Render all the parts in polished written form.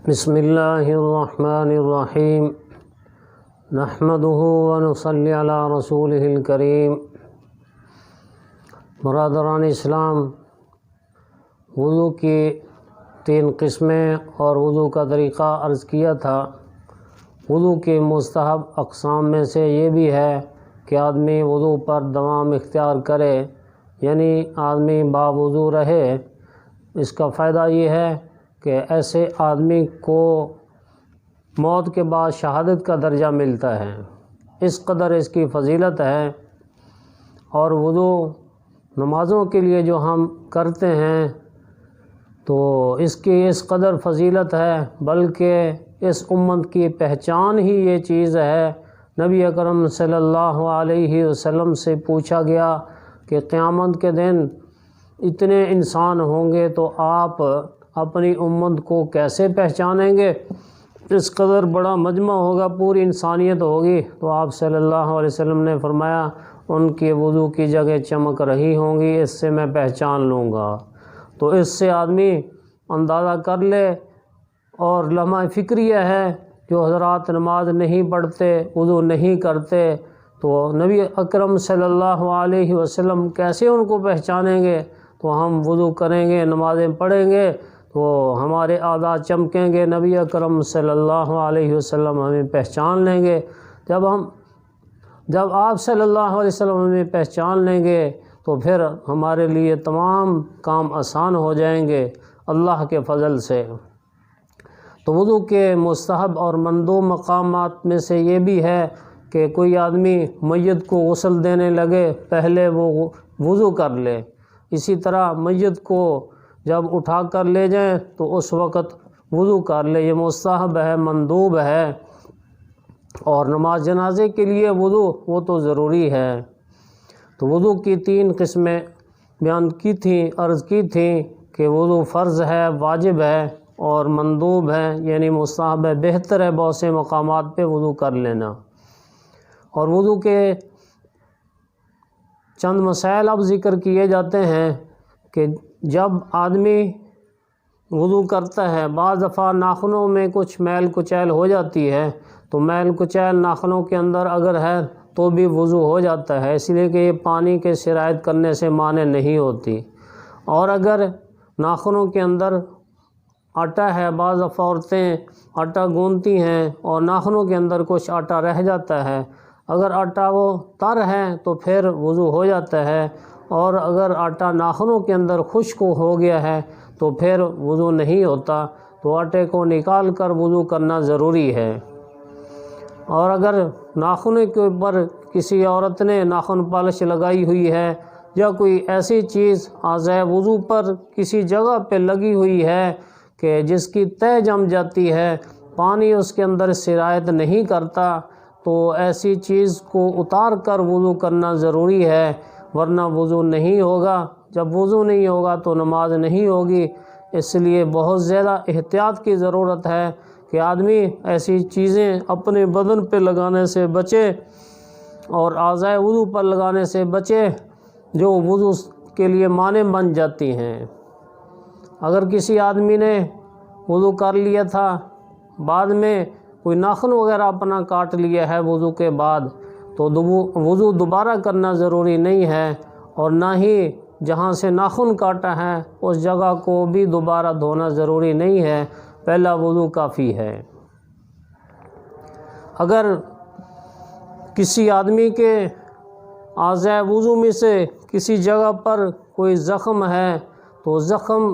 بسم اللہ الرحمن الرحیم نحمدہ ونصلی علی رسولہ الکریم۔ برادران اسلام، وضو کی 3 قسمیں اور وضو کا طریقہ عرض کیا تھا۔ وضو کے مستحب اقسام میں سے یہ بھی ہے کہ آدمی وضو پر دوام اختیار کرے، یعنی آدمی باوضو رہے۔ اس کا فائدہ یہ ہے کہ ایسے آدمی کو موت کے بعد شہادت کا درجہ ملتا ہے، اس قدر اس کی فضیلت ہے۔ اور وضو نمازوں کے لیے جو ہم کرتے ہیں تو اس کی اس قدر فضیلت ہے، بلکہ اس امت کی پہچان ہی یہ چیز ہے۔ نبی اکرم صلی اللہ علیہ وسلم سے پوچھا گیا کہ قیامت کے دن اتنے انسان ہوں گے تو آپ اپنی امت کو کیسے پہچانیں گے؟ اس قدر بڑا مجمع ہوگا، پوری انسانیت ہوگی۔ تو آپ صلی اللہ علیہ وسلم نے فرمایا ان کے وضو کی جگہ چمک رہی ہوں گی، اس سے میں پہچان لوں گا۔ تو اس سے آدمی اندازہ کر لے۔ اور لمحہ فکریہ ہے، جو حضرات نماز نہیں پڑھتے، وضو نہیں کرتے، تو نبی اکرم صلی اللہ علیہ وسلم کیسے ان کو پہچانیں گے؟ تو ہم وضو کریں گے، نمازیں پڑھیں گے تو ہمارے اعضاء چمکیں گے، نبی اکرم صلی اللہ علیہ وسلم ہمیں پہچان لیں گے۔ جب آپ صلی اللہ علیہ وسلم ہمیں پہچان لیں گے تو پھر ہمارے لیے تمام کام آسان ہو جائیں گے اللہ کے فضل سے۔ تو وضو کے مستحب اور مندوب مقامات میں سے یہ بھی ہے کہ کوئی آدمی میت کو غسل دینے لگے، پہلے وہ وضو کر لے۔ اسی طرح میت کو جب اٹھا کر لے جائیں تو اس وقت وضو کر لے، یہ مستحب ہے، مندوب ہے۔ اور نماز جنازے کے لیے وضو وہ تو ضروری ہے۔ تو وضو کی 3 قسمیں بیان کی تھیں، عرض کی تھیں کہ وضو فرض ہے، واجب ہے اور مندوب ہے، یعنی مستحب ہے، بہتر ہے بہت سے مقامات پہ وضو کر لینا۔ اور وضو کے چند مسائل اب ذکر کیے جاتے ہیں کہ جب آدمی وضو کرتا ہے، بعض دفعہ ناخنوں میں کچھ میل کچیل ہو جاتی ہے، تو میل کچیل ناخنوں کے اندر اگر ہے تو بھی وضو ہو جاتا ہے، اس لیے کہ یہ پانی کے سرایت کرنے سے مانع نہیں ہوتی۔ اور اگر ناخنوں کے اندر آٹا ہے، بعض دفعہ عورتیں آٹا گوندتی ہیں اور ناخنوں کے اندر کچھ آٹا رہ جاتا ہے، اگر آٹا وہ تر ہے تو پھر وضو ہو جاتا ہے، اور اگر آٹا ناخنوں کے اندر خشک ہو گیا ہے تو پھر وضو نہیں ہوتا۔ تو آٹے کو نکال کر وضو کرنا ضروری ہے۔ اور اگر ناخنوں کے اوپر کسی عورت نے ناخن پالش لگائی ہوئی ہے یا کوئی ایسی چیز اعضائے وضو پر کسی جگہ پہ لگی ہوئی ہے کہ جس کی تہ جم جاتی ہے، پانی اس کے اندر سرایت نہیں کرتا، تو ایسی چیز کو اتار کر وضو کرنا ضروری ہے، ورنہ وضو نہیں ہوگا۔ جب وضو نہیں ہوگا تو نماز نہیں ہوگی۔ اس لیے بہت زیادہ احتیاط کی ضرورت ہے کہ آدمی ایسی چیزیں اپنے بدن پہ لگانے سے بچے اور اعضائے وضو پر لگانے سے بچے جو وضو کے لیے مانع بن جاتی ہیں۔ اگر کسی آدمی نے وضو کر لیا تھا، بعد میں کوئی ناخن وغیرہ اپنا کاٹ لیا ہے وضو کے بعد، تو وضو دوبارہ کرنا ضروری نہیں ہے، اور نہ ہی جہاں سے ناخن کاٹا ہے اس جگہ کو بھی دوبارہ دھونا ضروری نہیں ہے، پہلا وضو کافی ہے۔ اگر کسی آدمی کے اعضائے وضو میں سے کسی جگہ پر کوئی زخم ہے تو زخم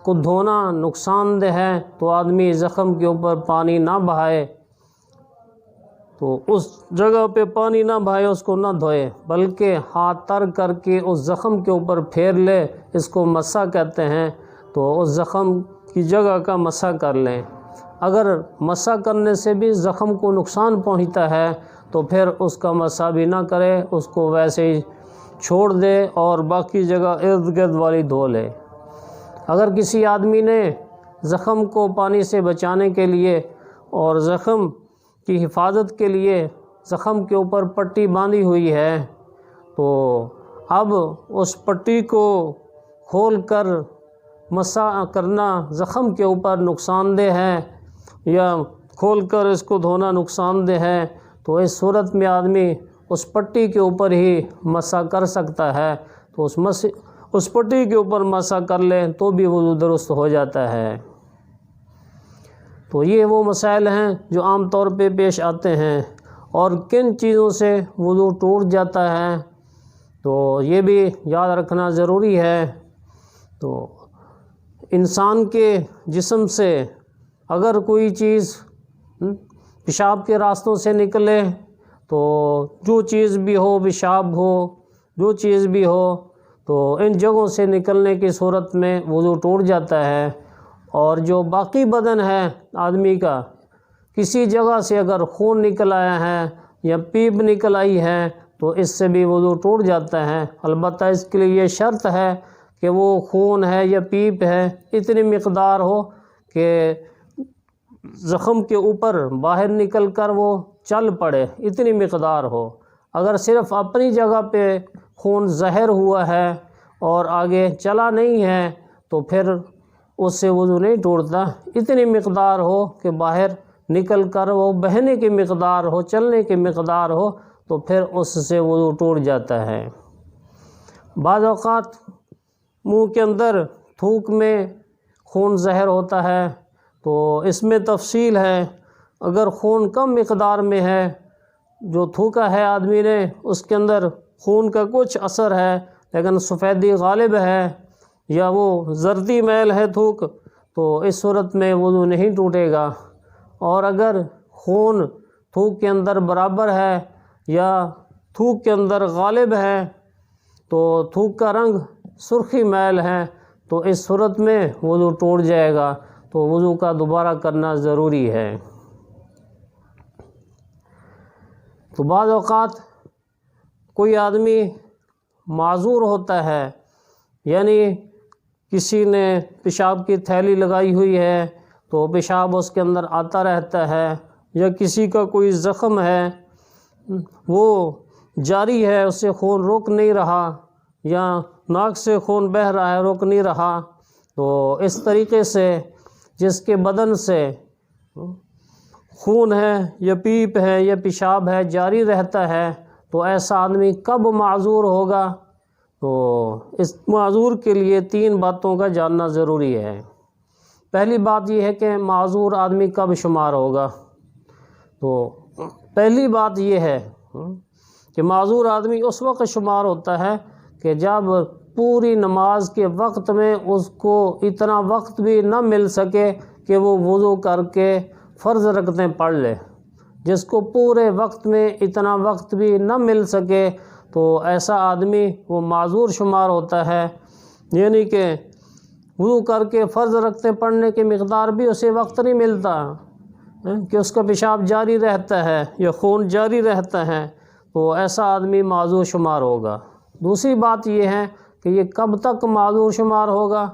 کو دھونا نقصان دہ ہے، تو آدمی زخم کے اوپر پانی نہ بہائے، تو اس جگہ پہ پانی نہ بہائے، اس کو نہ دھوئے، بلکہ ہاتھ تر کر کے اس زخم کے اوپر پھیر لے، اس کو مسح کہتے ہیں۔ تو اس زخم کی جگہ کا مسح کر لیں۔ اگر مسح کرنے سے بھی زخم کو نقصان پہنچتا ہے تو پھر اس کا مسح بھی نہ کرے، اس کو ویسے ہی چھوڑ دے اور باقی جگہ ارد گرد والی دھو لے۔ اگر کسی آدمی نے زخم کو پانی سے بچانے کے لیے اور زخم کی حفاظت کے لیے زخم کے اوپر پٹی باندھی ہوئی ہے، تو اب اس پٹی کو کھول کر مسح کرنا زخم کے اوپر نقصان دہ ہے، یا کھول کر اس کو دھونا نقصان دہ ہے، تو اس صورت میں آدمی اس پٹی کے اوپر ہی مسح کر سکتا ہے، تو اس پٹی کے اوپر مسح کر لیں تو بھی وضو درست ہو جاتا ہے۔ تو یہ وہ مسائل ہیں جو عام طور پہ پیش آتے ہیں، اور کن چیزوں سے وضو ٹوٹ جاتا ہے تو یہ بھی یاد رکھنا ضروری ہے۔ تو انسان کے جسم سے اگر کوئی چیز پیشاب کے راستوں سے نکلے تو جو چیز بھی ہو، پیشاب ہو، جو چیز بھی ہو، تو ان جگہوں سے نکلنے کی صورت میں وضو ٹوٹ جاتا ہے۔ اور جو باقی بدن ہے آدمی کا، کسی جگہ سے اگر خون نکل آیا ہے یا پیپ نکل آئی ہے تو اس سے بھی وضو ٹوٹ جاتا ہے۔ البتہ اس کے لیے یہ شرط ہے کہ وہ خون ہے یا پیپ ہے اتنی مقدار ہو کہ زخم کے اوپر باہر نکل کر وہ چل پڑے، اتنی مقدار ہو۔ اگر صرف اپنی جگہ پہ خون ظاہر ہوا ہے اور آگے چلا نہیں ہے تو پھر اس سے وضو نہیں ٹوٹتا۔ اتنی مقدار ہو کہ باہر نکل کر وہ بہنے کی مقدار ہو، چلنے کی مقدار ہو، تو پھر اس سے وضو ٹوٹ جاتا ہے۔ بعض اوقات منہ کے اندر تھوک میں خون ظاہر ہوتا ہے تو اس میں تفصیل ہے۔ اگر خون کم مقدار میں ہے، جو تھوکا ہے آدمی نے اس کے اندر خون کا کچھ اثر ہے لیکن سفیدی غالب ہے یا وہ زردی میل ہے تھوک، تو اس صورت میں وضو نہیں ٹوٹے گا۔ اور اگر خون تھوک کے اندر برابر ہے یا تھوک کے اندر غالب ہے تو تھوک کا رنگ سرخی میل ہے تو اس صورت میں وضو ٹوٹ جائے گا، تو وضو کا دوبارہ کرنا ضروری ہے۔ تو بعض اوقات کوئی آدمی معذور ہوتا ہے، یعنی کسی نے پیشاب کی تھیلی لگائی ہوئی ہے تو پیشاب اس کے اندر آتا رہتا ہے، یا کسی کا کوئی زخم ہے وہ جاری ہے، اس سے خون رک نہیں رہا، یا ناک سے خون بہہ رہا ہے رک نہیں رہا، تو اس طریقے سے جس کے بدن سے خون ہے یا پیپ ہے یا پیشاب ہے جاری رہتا ہے، تو ایسا آدمی کب معذور ہوگا؟ تو اس معذور کے لیے 3 باتوں کا جاننا ضروری ہے۔ پہلی بات یہ ہے کہ معذور آدمی کب شمار ہوگا؟ تو پہلی بات یہ ہے کہ معذور آدمی اس وقت شمار ہوتا ہے کہ جب پوری نماز کے وقت میں اس کو اتنا وقت بھی نہ مل سکے کہ وہ وضو کر کے فرض رکعتیں پڑھ لے۔ جس کو پورے وقت میں اتنا وقت بھی نہ مل سکے تو ایسا آدمی وہ معذور شمار ہوتا ہے، یعنی کہ وضو کر کے فرض رکعتیں پڑھنے کی مقدار بھی اسے وقت نہیں ملتا کہ اس کا پیشاب جاری رہتا ہے یا خون جاری رہتا ہے، تو ایسا آدمی معذور شمار ہوگا۔ دوسری بات یہ ہے کہ یہ کب تک معذور شمار ہوگا؟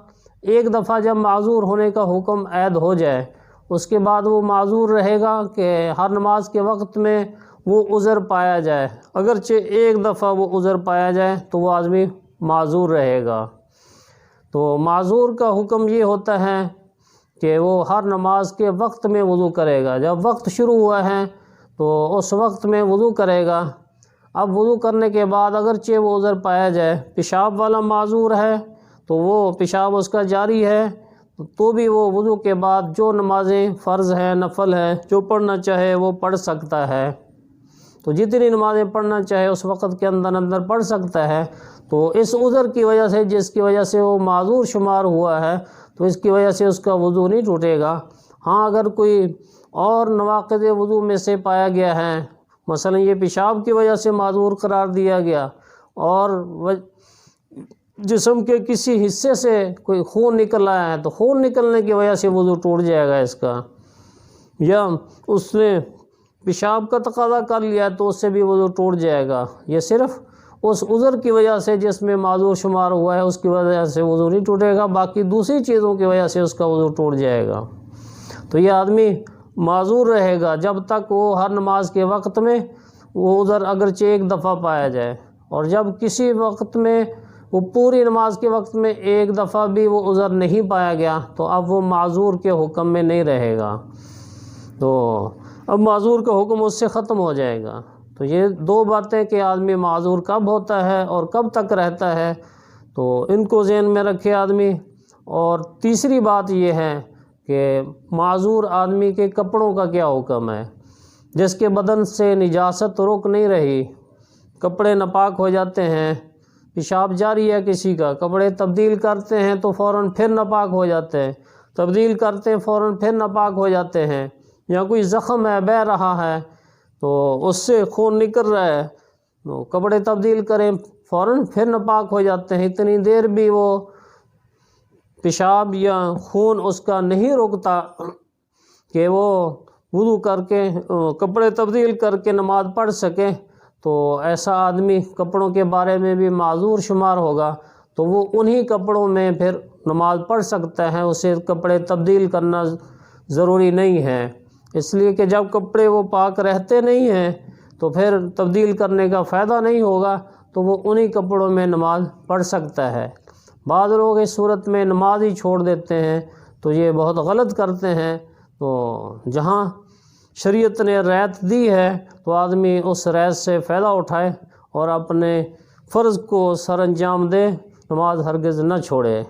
ایک دفعہ جب معذور ہونے کا حکم عائد ہو جائے اس کے بعد وہ معذور رہے گا کہ ہر نماز کے وقت میں وہ عذر پایا جائے، اگرچہ ایک دفعہ وہ عذر پایا جائے تو وہ آدمی معذور رہے گا۔ تو معذور کا حکم یہ ہوتا ہے کہ وہ ہر نماز کے وقت میں وضو کرے گا۔ جب وقت شروع ہوا ہے تو اس وقت میں وضو کرے گا۔ اب وضو کرنے کے بعد اگرچہ وہ عذر پایا جائے، پیشاب والا معذور ہے تو وہ پیشاب اس کا جاری ہے، تو بھی وہ وضو کے بعد جو نمازیں فرض ہیں، نفل ہے، جو پڑھنا چاہے وہ پڑھ سکتا ہے۔ تو جتنی نمازیں پڑھنا چاہے اس وقت کے اندر پڑھ سکتا ہے۔ تو اس عذر کی وجہ سے، جس کی وجہ سے وہ معذور شمار ہوا ہے، تو اس کی وجہ سے اس کا وضو نہیں ٹوٹے گا۔ ہاں اگر کوئی اور نواقض وضو میں سے پایا گیا ہے، مثلا یہ پیشاب کی وجہ سے معذور قرار دیا گیا اور جسم کے کسی حصے سے کوئی خون نکل آیا ہے تو خون نکلنے کی وجہ سے وضو ٹوٹ جائے گا اس کا، یا اس نے پیشاب کا تقاضا کر لیا تو اس سے بھی وضو ٹوٹ جائے گا۔ یہ صرف اس عذر کی وجہ سے جس میں معذور شمار ہوا ہے اس کی وجہ سے وضو نہیں ٹوٹے گا، باقی دوسری چیزوں کی وجہ سے اس کا وضو ٹوٹ جائے گا۔ تو یہ آدمی معذور رہے گا جب تک وہ ہر نماز کے وقت میں وہ عذر اگرچہ ایک دفعہ پایا جائے، اور جب کسی وقت میں وہ پوری نماز کے وقت میں ایک دفعہ بھی وہ عذر نہیں پایا گیا تو اب وہ معذور کے حکم میں نہیں رہے گا۔ تو اب معذور کا حکم اس سے ختم ہو جائے گا۔ تو یہ دو باتیں کہ آدمی معذور کب ہوتا ہے اور کب تک رہتا ہے، تو ان کو ذہن میں رکھے آدمی۔ اور تیسری بات یہ ہے کہ معذور آدمی کے کپڑوں کا کیا حکم ہے۔ جس کے بدن سے نجاست رک نہیں رہی، کپڑے ناپاک ہو جاتے ہیں، پیشاب جاری ہے کسی کا، کپڑے تبدیل کرتے ہیں تو فوراً پھر ناپاک ہو جاتے ہیں، تبدیل کرتے ہیں فوراً پھر ناپاک ہو جاتے ہیں، یا کوئی زخم ہے بہہ رہا ہے تو اس سے خون نکل رہا ہے، تو کپڑے تبدیل کریں فوراً پھر ناپاک ہو جاتے ہیں۔ اتنی دیر بھی وہ پیشاب یا خون اس کا نہیں رکتا کہ وہ وضو کر کے کپڑے تبدیل کر کے نماز پڑھ سکے، تو ایسا آدمی کپڑوں کے بارے میں بھی معذور شمار ہوگا، تو وہ انہی کپڑوں میں پھر نماز پڑھ سکتا ہے، اسے کپڑے تبدیل کرنا ضروری نہیں ہے۔ اس لیے کہ جب کپڑے وہ پاک رہتے نہیں ہیں تو پھر تبدیل کرنے کا فائدہ نہیں ہوگا، تو وہ انہی کپڑوں میں نماز پڑھ سکتا ہے۔ بعض لوگ اس صورت میں نماز ہی چھوڑ دیتے ہیں، تو یہ بہت غلط کرتے ہیں۔ تو جہاں شریعت نے رعایت دی ہے تو آدمی اس رعایت سے فائدہ اٹھائے اور اپنے فرض کو سر انجام دے، نماز ہرگز نہ چھوڑے۔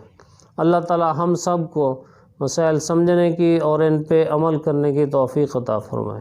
اللہ تعالی ہم سب کو مسائل سمجھنے کی اور ان پہ عمل کرنے کی توفیق عطا فرمائے۔